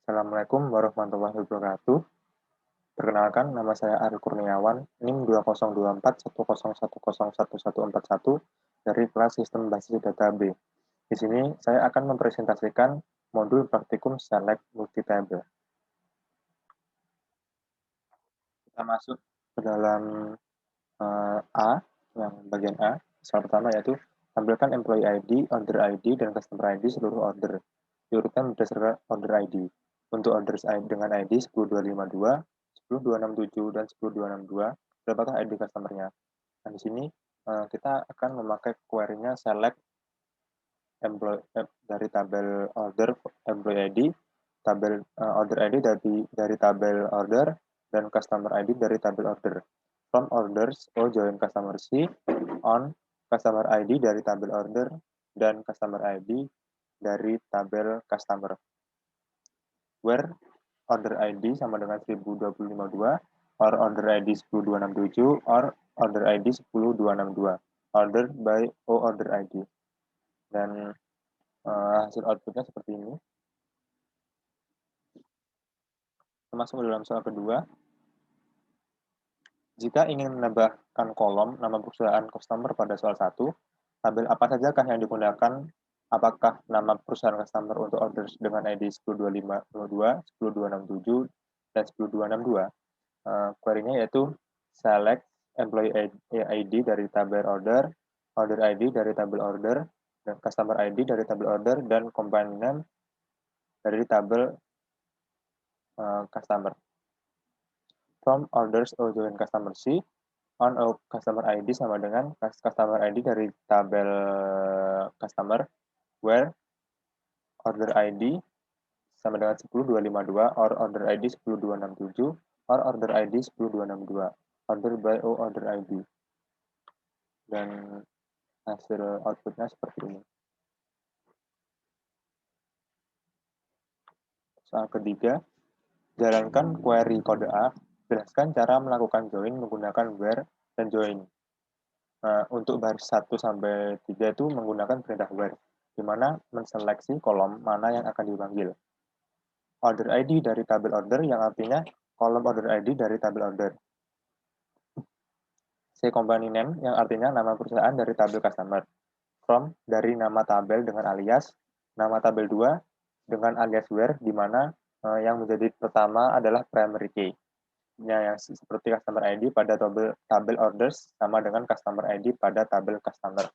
Assalamualaikum warahmatullahi wabarakatuh. Perkenalkan, nama saya Ari Kurniawan, NIM 202410111141 dari kelas Sistem Basis Data B. Di sini saya akan mempresentasikan modul praktikum Select Multitable. Kita masuk ke dalam A, yang bagian A. Soal pertama yaitu tampilkan employee ID, order ID, dan customer ID seluruh order. Diurutkan berdasarkan order ID. Untuk orders dengan ID 10252, 10267, dan 10262, berapakah ID customer-nya? Nah, di sini kita akan memakai query-nya select dari tabel order employee ID, tabel order ID dari tabel order, dan customer ID dari tabel order. From orders, join customer C, on customer ID dari tabel order, dan customer ID dari tabel customer. Where order ID sama dengan 10252, or order ID 10267, or order ID 10262. Order by order ID. Dan hasil outputnya seperti ini. Masuk ke dalam soal kedua. Jika ingin menambahkan kolom nama perusahaan customer pada soal 1, tabel apa sajakah yang digunakan? Apakah nama perusahaan customer untuk orders dengan ID 12502, 10267, dan 10262? Query-nya yaitu select employee ID dari tabel order, order ID dari tabel order, dan customer ID dari tabel order, dan company name dari tabel customer. From orders join customer C, on customer ID sama dengan customer ID dari tabel customer, where order ID sama dengan 10252, or order ID 10267, or order ID 10262. Order by order ID. Dan hasil outputnya seperti ini. Soal ketiga, jalankan query kode A, jelaskan cara melakukan join menggunakan where dan join. Nah, untuk baris 1 sampai 3 itu menggunakan perintah where, di mana menseleksi kolom mana yang akan dipanggil. Order ID dari tabel order yang artinya kolom order ID dari tabel order. C company name yang artinya nama perusahaan dari tabel customer. From dari nama tabel dengan alias, nama tabel 2 dengan alias where, di mana yang menjadi pertama adalah primary key. Yang seperti customer ID pada tabel orders sama dengan customer ID pada tabel customer.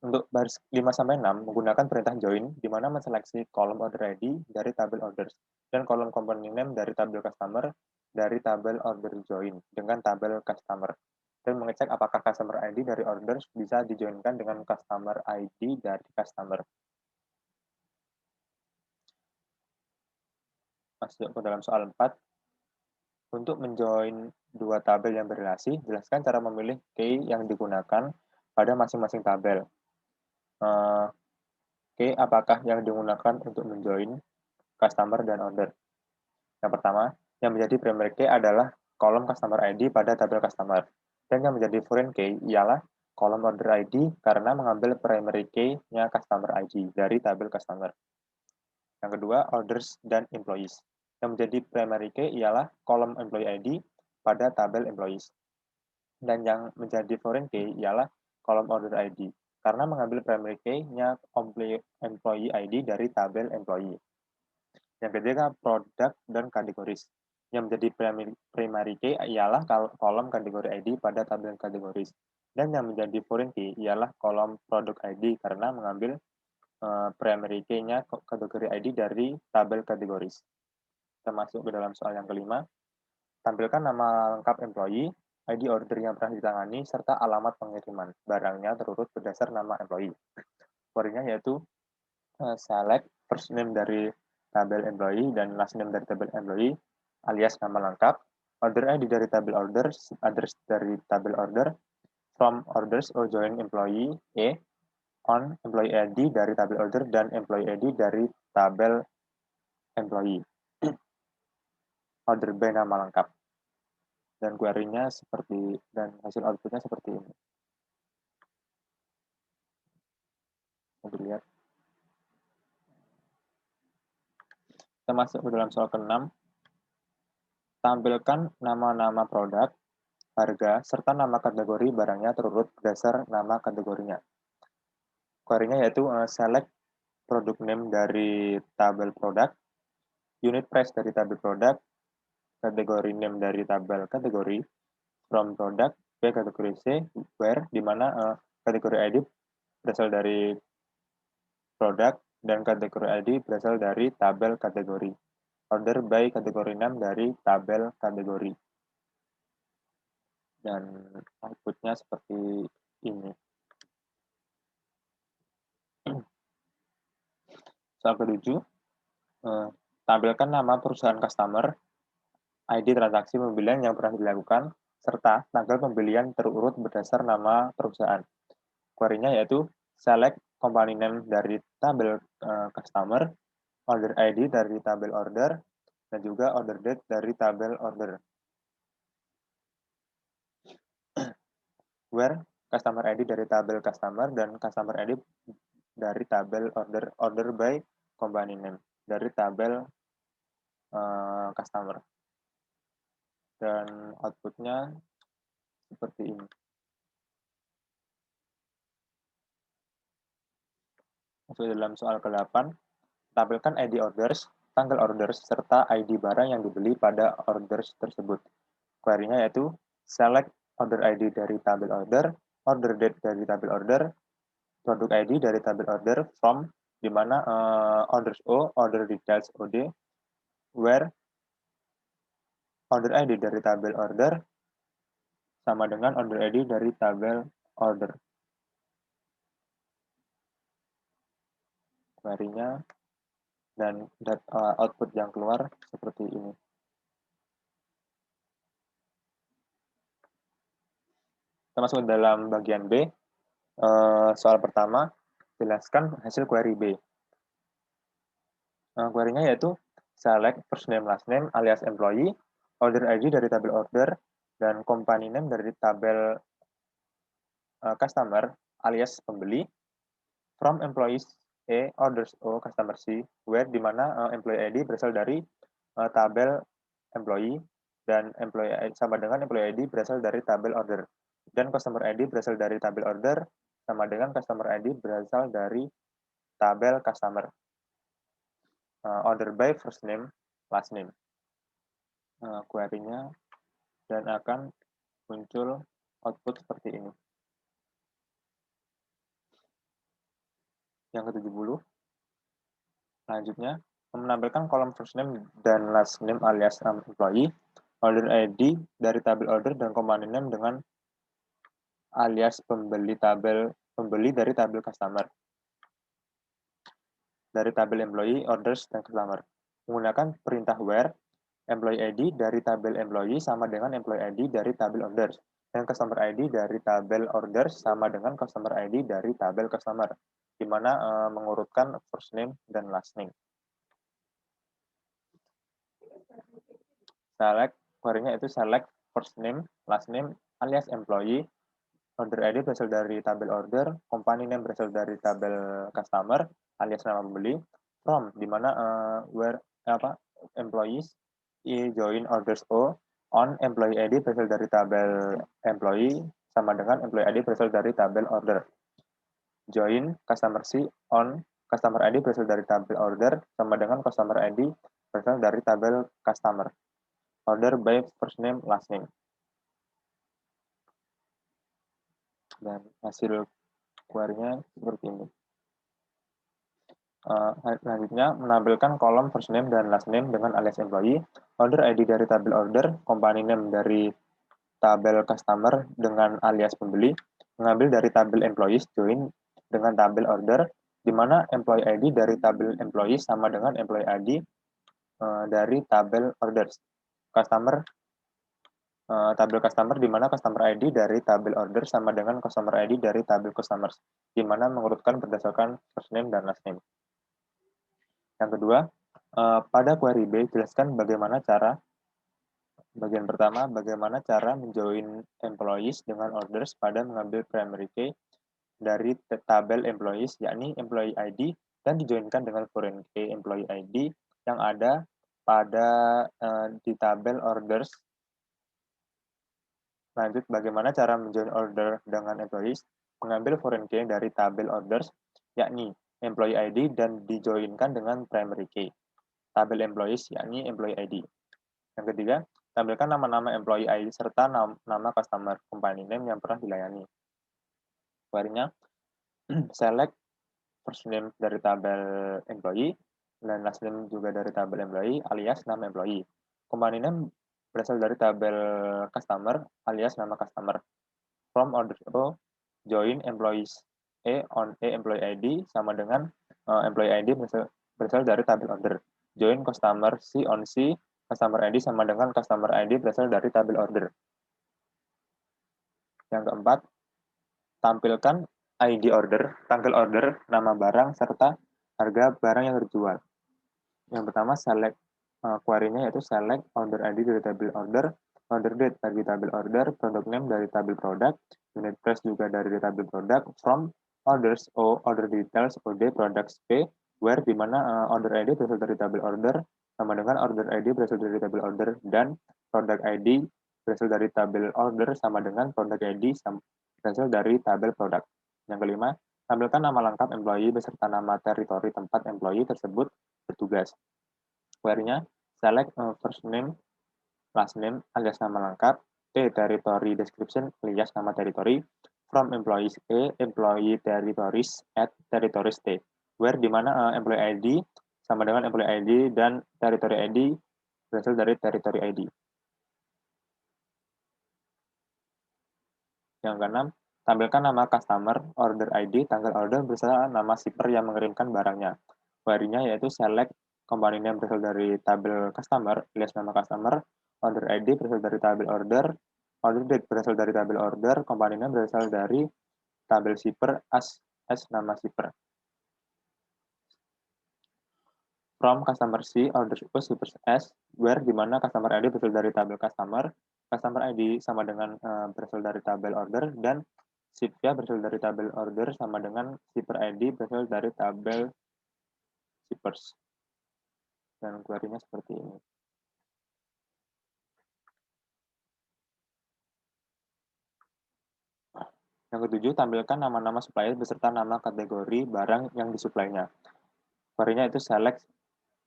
Untuk baris 5-6 menggunakan perintah join, di mana menseleksi kolom order ID dari tabel orders dan kolom company name dari tabel customer dari tabel order join dengan tabel customer, dan mengecek apakah customer ID dari orders bisa dijoinkan dengan customer ID dari customer. Masuk ke dalam soal 4. Untuk menjoin dua tabel yang berrelasi, jelaskan cara memilih key yang digunakan pada masing-masing tabel. Key apakah yang digunakan untuk menjoin customer dan order? Yang pertama, yang menjadi primary key adalah kolom customer ID pada tabel customer. Dan yang menjadi foreign key ialah kolom order ID karena mengambil primary key-nya customer ID dari tabel customer. Yang kedua, orders dan employees. Yang menjadi primary key ialah kolom employee ID pada tabel employees. Dan yang menjadi foreign key ialah kolom order ID karena mengambil primary key-nya employee ID dari tabel employee. Yang ketiga, produk dan kategoris. Yang menjadi primary key ialah kolom kategori ID pada tabel kategoris. Dan yang menjadi foreign key ialah kolom produk ID karena mengambil primary key-nya kategori ID dari tabel kategoris. Kita masuk ke dalam soal yang kelima. Tampilkan nama lengkap employee, ID order yang pernah ditangani, serta alamat pengiriman barangnya terurut berdasar nama employee. Query-nya yaitu select first name dari tabel employee dan last name dari tabel employee alias nama lengkap, order ID dari tabel orders, address dari tabel order, from orders join employee A, on employee ID dari tabel order, dan employee ID dari tabel employee. Order by nama lengkap. Dan query-nya seperti, dan hasil outputnya seperti ini. Mau dilihat. Kita masuk ke dalam soal ke-6. Tampilkan nama-nama produk, harga, serta nama kategori barangnya terurut berdasar nama kategorinya. Query-nya yaitu select product name dari tabel produk, unit price dari tabel produk, kategori name dari tabel kategori, from product, B kategori C, where, di mana kategori ID berasal dari produk, dan kategori ID berasal dari tabel kategori. Order by kategori 6 dari tabel kategori. Dan outputnya seperti ini. Soal ke-7, tampilkan nama perusahaan customer, ID transaksi pembelian yang pernah dilakukan, serta tanggal pembelian terurut berdasar nama perusahaan. Query-nya yaitu select company name dari tabel customer, order ID dari tabel order, dan juga order date dari tabel order. Where customer ID dari tabel customer dan customer ID dari tabel order by company name dari tabel customer. Dan outputnya seperti ini. Masuk dalam soal ke-8, tampilkan ID orders, tanggal orders, serta ID barang yang dibeli pada orders tersebut. Query-nya yaitu select order ID dari tabel order date dari tabel order, produk ID dari tabel order, from, di mana orders O, order details OD, where order ID dari tabel order sama dengan order ID dari tabel order. Query-nya dan output yang keluar seperti ini. Kita masuk dalam bagian B. Soal pertama, jelaskan hasil query B. Query-nya yaitu select first name last name alias employee, order ID dari tabel order, dan company name dari tabel customer alias pembeli, from employees A, orders O, customer C, where, di mana employee ID berasal dari tabel employee, dan employee ID sama dengan employee ID berasal dari tabel order, dan customer ID berasal dari tabel order sama dengan customer ID berasal dari tabel customer. Order by first name last name. Query-nya dan akan muncul output seperti ini. Yang ke-70, selanjutnya menampilkan kolom first name dan last name alias employee, order ID dari tabel order, dan company name dengan alias pembeli dari tabel customer, dari tabel employee, orders, dan customer. Menggunakan perintah where, employee ID dari tabel employee sama dengan employee ID dari tabel orders, dan customer ID dari tabel orders sama dengan customer ID dari tabel customer, di mana mengurutkan first name dan last name. Select, query-nya itu select first name, last name, alias employee, order ID berasal dari tabel order, company name berasal dari tabel customer, alias nama pembeli, from, di mana where employees join orders O, on employee ID berasal dari tabel employee sama dengan employee ID berasal dari tabel order. Join customer C, on customer ID berasal dari tabel order sama dengan customer ID berasal dari tabel customer. Order by first name last name. Dan hasil query-nya seperti ini. Selanjutnya, menampilkan kolom first name dan last name dengan alias employee, order ID dari tabel order, company name dari tabel customer dengan alias pembeli, mengambil dari tabel employees, join dengan tabel order, di mana employee ID dari tabel employees sama dengan employee ID dari tabel orders. Tabel customer, di mana customer ID dari tabel order sama dengan customer ID dari tabel customers, di mana mengurutkan berdasarkan first name dan last name. Yang kedua, pada query B, jelaskan bagian pertama, bagaimana cara menjoin employees dengan orders pada mengambil primary key dari tabel employees, yakni employee ID, dan dijoinkan dengan foreign key employee ID yang ada pada di tabel orders. Lanjut, bagaimana cara menjoin order dengan employees? Mengambil foreign key dari tabel orders, yakni employee ID, dan dijoinkan dengan primary key. Tabel employees, yakni employee ID. Yang ketiga, tampilkan nama-nama employee ID serta nama customer company name yang pernah dilayani. Query-nya, select first name dari tabel employee, dan last name juga dari tabel employee, alias nama employee. Company name berasal dari tabel customer, alias nama customer. From order O, join employees E on E employee ID sama dengan employee ID berasal dari tabel order. Join customer C on C, customer ID sama dengan customer ID berasal dari tabel order. Yang keempat, tampilkan ID order, tanggal order, nama barang, serta harga barang yang terjual. Yang pertama, select query-nya yaitu select order ID dari tabel order, order date dari tabel order, product name dari tabel product, unit price juga dari tabel product, from orders O, order details, OD, products P, where di mana order ID berasal dari tabel order, sama dengan order ID berasal dari tabel order, dan product ID berasal dari tabel order sama dengan product ID berasal dari tabel product. Yang kelima, tampilkan nama lengkap employee beserta nama teritori tempat employee tersebut bertugas. Query-nya, select first name, last name, alias nama lengkap, T, territory description, alias nama teritori, from employees E, employee territories, at territories T, where di mana employee ID sama dengan employee ID dan territory ID berasal dari territory ID. Yang keenam, tampilkan nama customer, order ID, tanggal order beserta nama shipper yang mengirimkan barangnya. Query-nya yaitu select company name berasal dari tabel customer, alias nama customer, order ID berasal dari tabel order date berasal dari tabel order, company name berasal dari tabel shipper as nama shipper. From customer C, order O, shipper S, where di mana customer ID berasal dari tabel customer ID sama dengan berasal dari tabel order, dan shipnya berasal dari tabel order sama dengan shipper ID berasal dari tabel shippers. Dan query-nya seperti ini. Yang ketujuh, tampilkan nama-nama supplier beserta nama kategori barang yang disuplainya. Query-nya itu select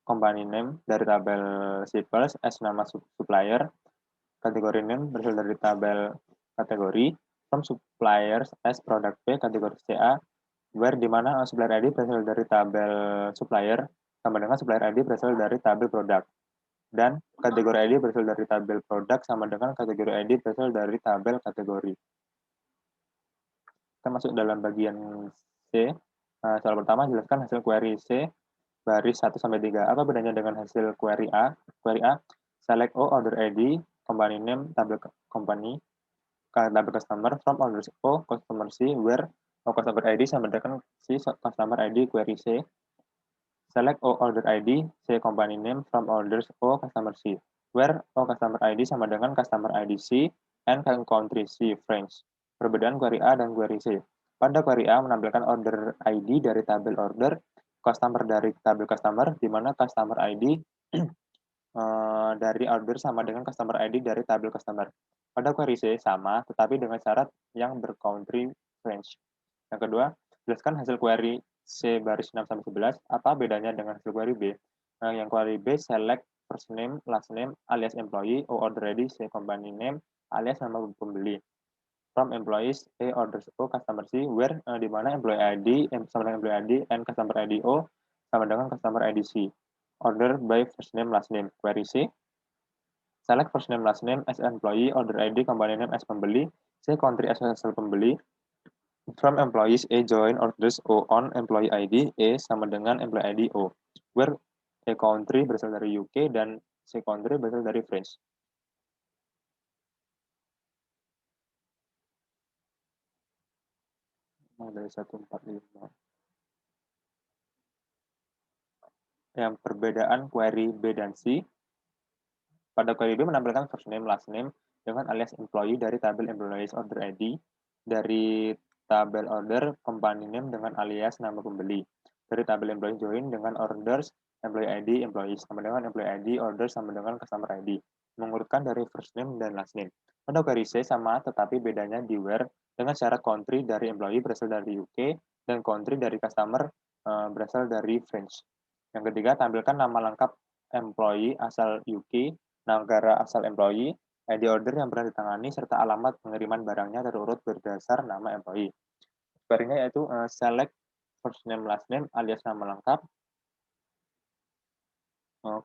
company name dari tabel shippers as nama supplier, kategori name berasal dari tabel kategori, from suppliers as product P, kategori CA, where di mana supplier ID berasal dari tabel supplier sama dengan supplier ID berasal dari tabel produk, dan kategori ID berasal dari tabel produk sama dengan kategori ID berasal dari tabel kategori. Kita masuk dalam bagian C. Soal pertama, jelaskan hasil query C baris 1 sampai 3. Apa bedanya dengan hasil query A? Query A, select O, order ID, company name, tabel company, tabel customer, from orders O, customer C, where O customer ID sama dengan C customer ID query C. Select O, order ID, C company name, from orders O, customer C, where O customer ID sama dengan customer ID C, and country C, French. Perbedaan query A dan query C. Pada query A menampilkan order ID dari tabel order, customer dari tabel customer, di mana customer ID dari order sama dengan customer ID dari tabel customer. Pada query C sama, tetapi dengan syarat yang bercountry range. Yang kedua, jelaskan hasil query C baris 6 sampai 11. Apa bedanya dengan hasil query B? Yang query B, select first name, last name, alias employee, O order ID, C company name, alias nama pembeli. From employees A, orders O, customer C, where di mana employee ID sama dengan employee ID and customer ID O sama dengan customer ID C. Order by first name, last name. Query C, select first name, last name as employee, order ID, company name as pembeli, C country as hasil pembeli. From employees A, join orders O on employee ID E sama dengan employee ID O, where A country berasal dari UK dan C country berasal dari France. Dari 145. Yang perbedaan query B dan C. Pada query B menampilkan first name, last name dengan alias employee dari tabel employees order ID, dari tabel order company name dengan alias nama pembeli, dari tabel employee join dengan orders employee ID, employee sama dengan employee ID, order sama dengan customer ID. Mengurutkan dari first name dan last name. Category sama, tetapi bedanya di where dengan syarat country dari employee berasal dari UK dan country dari customer berasal dari French. Yang ketiga, tampilkan nama lengkap employee asal UK, negara asal employee, ID order yang pernah ditangani, serta alamat pengiriman barangnya terurut berdasar nama employee. Query-nya yaitu select first name last name alias nama lengkap,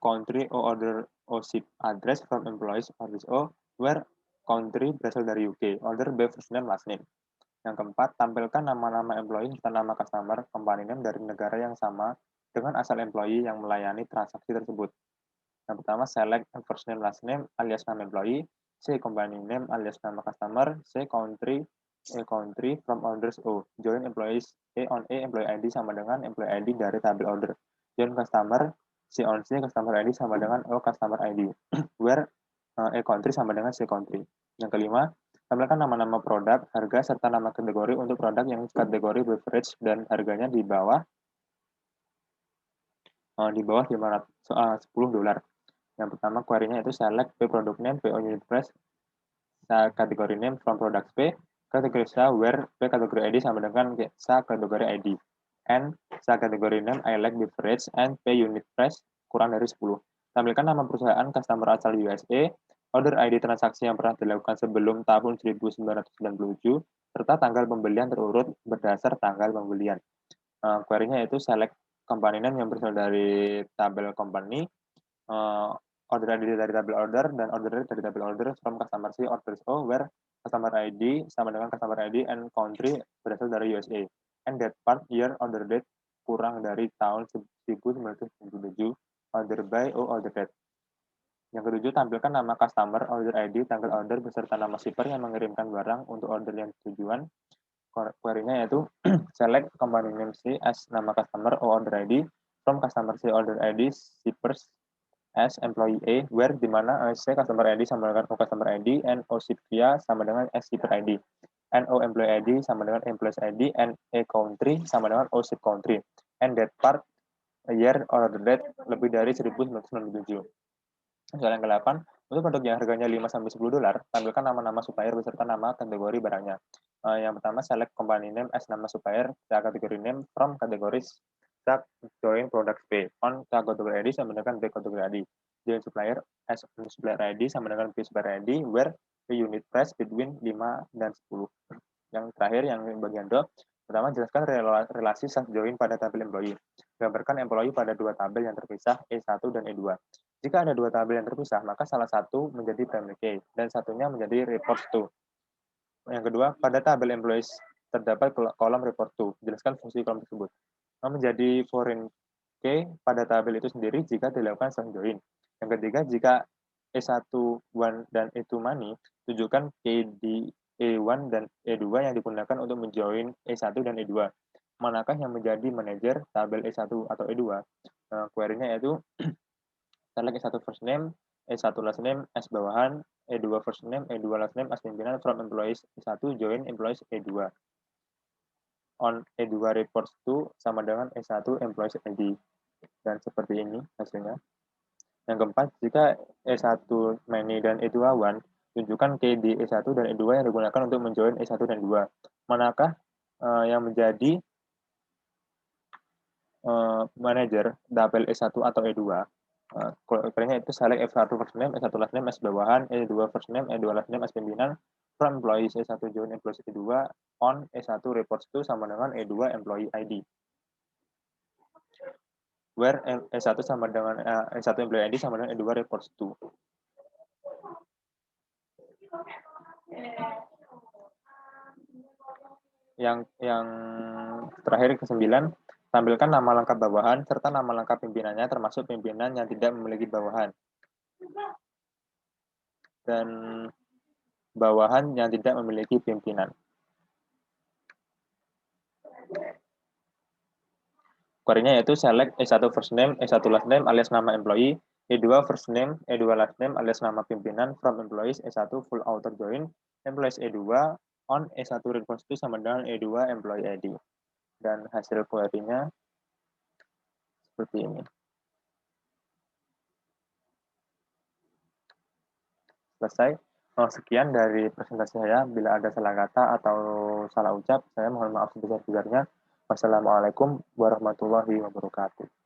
country or order or ship address from employees office O where country berasal dari UK, order by first name last name. Yang keempat, tampilkan nama-nama employee serta nama customer company name dari negara yang sama dengan asal employee yang melayani transaksi tersebut. Yang pertama, select first name last name alias nama employee, C company name alias nama customer, C country from orders O. Join employees A on A employee ID sama dengan employee ID dari tabel order. Join customer C on C customer ID sama dengan O customer ID. Where A country sama dengan C country. Yang kelima, tampilkan nama-nama produk, harga, serta nama kategori untuk produk yang kategori beverage dan harganya di bawah $500, $10. Yang pertama, query-nya itu select P product name, PO unit price, kategori name from product P, kategori where P kategori ID sama dengan kategori ID. And kategori name I like beverage and P unit price kurang dari 10. Tampilkan nama perusahaan customer asal USA, order ID transaksi yang pernah dilakukan sebelum tahun 1997, serta tanggal pembelian terurut berdasar tanggal pembelian. Query-nya itu select company name yang berasal dari tabel company, order ID dari tabel order, dan order dari tabel order from customer C orders O, where customer ID sama dengan customer ID and country berasal dari USA. And that part year order date kurang dari tahun 1997, order by O order date. Yang ketujuh, tampilkan nama customer, order ID, tanggal order, beserta nama shipper yang mengirimkan barang untuk order yang tujuan. Query-nya yaitu select company name C as nama customer O order ID, from customer C order ID, shippers as employee A, where di mana C customer ID sama dengan O customer ID, and O shipper sama dengan S shipper ID, and O employee ID sama dengan employees ID, and A country sama dengan O ship country, and that part year order date lebih dari 1997. Soal yang ke-8, untuk produk yang harganya $5-10, tampilkan nama-nama supplier beserta nama kategori barangnya. Yang pertama, select company name as nama supplier, kategori name from kategoris, join product P, on kategori ID sama dengan B kategori ID. Join supplier as supplier ID sama dengan B supplier ID, where the unit price between 5 dan 10. Yang terakhir, yang bagian do, pertama, jelaskan relasi join pada tabel employee. Gambarkan employee pada dua tabel yang terpisah, E1 dan E2. Jika ada dua tabel yang terpisah, maka salah satu menjadi primary key dan satunya menjadi report to. Yang kedua, pada tabel employees terdapat kolom report to. Jelaskan fungsi kolom tersebut. Menjadi foreign key pada tabel itu sendiri jika dilakukan self join. Yang ketiga, jika E1, 1, dan E2 money, tunjukkan key di E1 dan E2 yang digunakan untuk menjoin E1 dan E2. Manakah yang menjadi manajer tabel E1 atau E2? Query-nya yaitu select E1 first name, E1 last name, S bawahan, E2 first name, E2 last name, as pimpinan from employees E1 join employees E2. On E2 reports to sama dengan E1 employees ID. Dan seperti ini hasilnya. Yang keempat, jika E1 many dan E2 one, tunjukkan key di E1 dan E2 yang digunakan untuk menjoin E1 dan 2. Manakah yang menjadi manajer tabel E1 atau E2? Query-nya itu select E1 first name, E1 last name, S bawahan, E2 first name, E2 last name, S pimpinan, from employees E1 join employees E2, on E1 reports to sama dengan E2 employee ID. Where E1 sama dengan E1 employee ID sama dengan E2 reports to. Yang terakhir ke-9, tampilkan nama lengkap bawahan serta nama lengkap pimpinannya termasuk pimpinan yang tidak memiliki bawahan. Dan bawahan yang tidak memiliki pimpinan. Query-nya yaitu select E1 first name, E1 last name alias nama employee, E2 first name, E2 last name alias nama pimpinan from employees E1 full auto join, employees E2 on E1 request to sama dengan E2 employee ID. Dan hasil query-nya seperti ini. selesai. Sekian dari presentasi saya. Bila ada salah kata atau salah ucap, saya mohon maaf sebesar-besarnya. Wassalamualaikum warahmatullahi wabarakatuh.